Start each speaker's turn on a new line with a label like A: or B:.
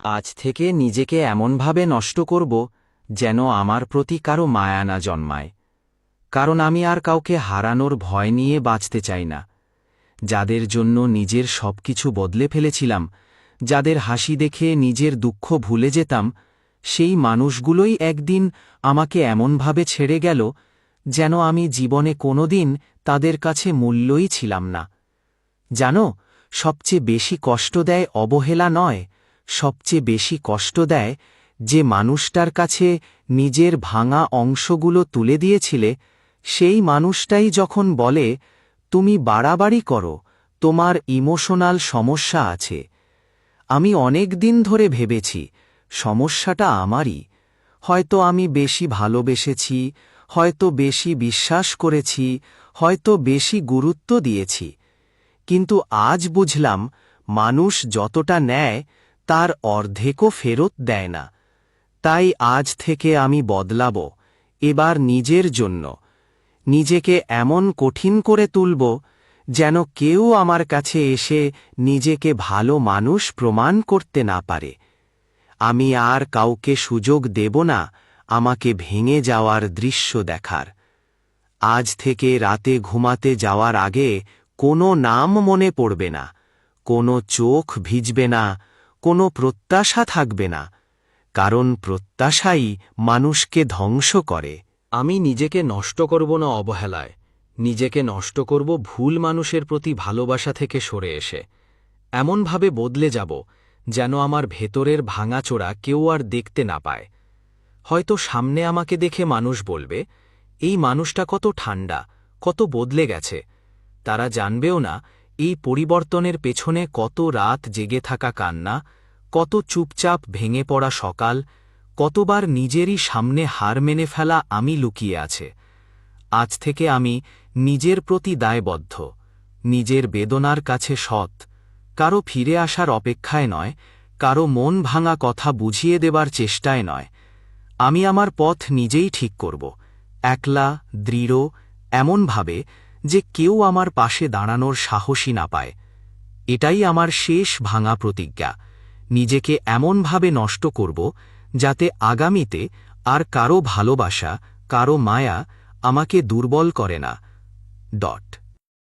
A: আজ থেকে নিজেকে এমনভাবে নষ্ট করব যেন আমার প্রতি কারো মায়া না জন্মায়। কারণ আমি আর কাউকে হারানোর ভয় নিয়ে বাঁচতে চাই না। যাদের জন্য নিজের সবকিছু বদলে ফেলেছিলাম, যাদের হাসি দেখে নিজের দুঃখ ভুলে যেতাম, সেই মানুষগুলোই একদিন আমাকে এমনভাবে ছেড়ে গেল যেন আমি জীবনে কোনোদিন তাদের কাছে মূল্যই ছিলাম না। জানো, সবচেয়ে বেশি কষ্ট দেয় অবহেলা নয়, সবচেয়ে বেশি কষ্ট দেয় যে মানুষটার কাছে নিজের ভাঙা অংশগুলো তুলে দিয়েছিলে, সেই মানুষটাই যখন বলে, তুমি বাড়াবাড়ি করো, তোমার ইমোশনাল সমস্যা আছে। আমি অনেক দিন ধরে ভেবেছি সমস্যাটা আমারই। হয়তো আমি বেশি ভালোবেসেছি, হয়তো বেশি বিশ্বাস করেছি, হয়তো বেশি গুরুত্ব দিয়েছি। কিন্তু আজ বুঝলাম, মানুষ যতটা নেয় তার অর্ধেকও ফেরত দেয় না। তাই আজ থেকে আমি বদলাব, এবার নিজের জন্য। নিজেকে এমন কঠিন করে তুলব যেন কেউ আমার কাছে এসে নিজেকে ভালো মানুষ প্রমাণ করতে না পারে। আমি আর কাউকে সুযোগ দেব না আমাকে ভেঙে যাওয়ার দৃশ্য দেখার। আজ থেকে রাতে ঘুমাতে যাওয়ার আগে কোনো নাম মনে পড়বে না, কোনো চোখ ভিজবে না, কোনো প্রত্যাশা থাকবে না। কারণ প্রত্যাশাই মানুষকে ধ্বংস করে। আমি নিজেকে নষ্ট করব না অবহেলায়, নিজেকে নষ্ট করব ভুল মানুষের প্রতি ভালোবাসা থেকে সরে এসে। এমনভাবে বদলে যাব যেন আমার ভেতরের ভাঙাচোরা কেউ আর দেখতে না পায়। হয়তো সামনে আমাকে দেখে মানুষ বলবে, এই মানুষটা কত ঠান্ডা, কত বদলে গেছে। তারা জানবেও না এই পরিবর্তনের পেছনে কত রাত জেগে থাকা কান্না, কত চুপচাপ ভেঙে পড়া সকাল, কতবার নিজেরই সামনে হার মেনে ফেলা আমি লুকিয়ে আছে। আজ থেকে আমি নিজের প্রতি দায়বদ্ধ, নিজের বেদনার কাছে সৎ, কারো ফিরে আসার অপেক্ষায় নয়, কারো মন ভাঙা কথা বুঝিয়ে দেবার চেষ্টায় নয়। আমি আমার পথ নিজেই ঠিক করব, একলা, দৃঢ়, এমনভাবে যে কেউ আমার পাশে দাঁড়ানোর সাহসী না পায়। এটাই আমার শেষ ভাঙা প্রতিজ্ঞা। নিজেকে এমনভাবে নষ্ট করব যাতে আগামীতে আর কারো ভালোবাসা, কারো মায়া আমাকে দুর্বল করে না।